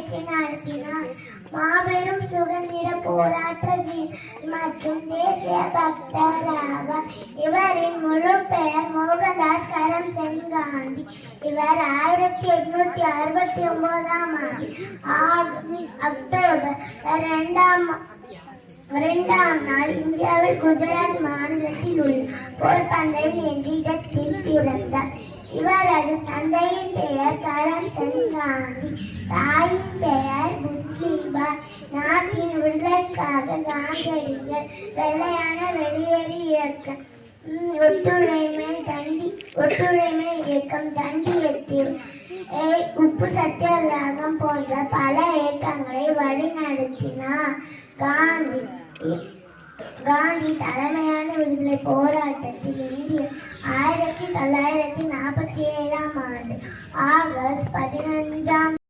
முயற்சி நடத்தினார். மாபெரும் சுதந்திர போராட்ட மற்றும் தேசிய பக்தர் ஆவார். இவரின் முழு பெயர் மோகன்தாஸ் கரம்சந்த் காந்தி. இவர் 1869 அக்டோபர் 2ஆம் நாள் இந்தியாவில் குஜராத் மாநிலத்தில் உள்ள போர்பந்தை என்ற இடத்தில் பிறந்தார். இவரது தந்தையின் பெயர் கரம்சந்த் காந்தி, தாயின் பெயர் புத்லிபாய். நாட்டின் விடுதலைக்காக காந்தியடிகள் வெள்ளையான வெளியேறு இயக்கம், ஒத்துழைமை இயக்கம், தண்டியத்தில் உப்பு சத்தியாகிரகம் போன்ற பல இயக்கங்களை வழிநடத்தினார். காந்தி தலைமையான விடுதலை போராட்டத்தில் இந்திய 1947 ஆகஸ்ட் 15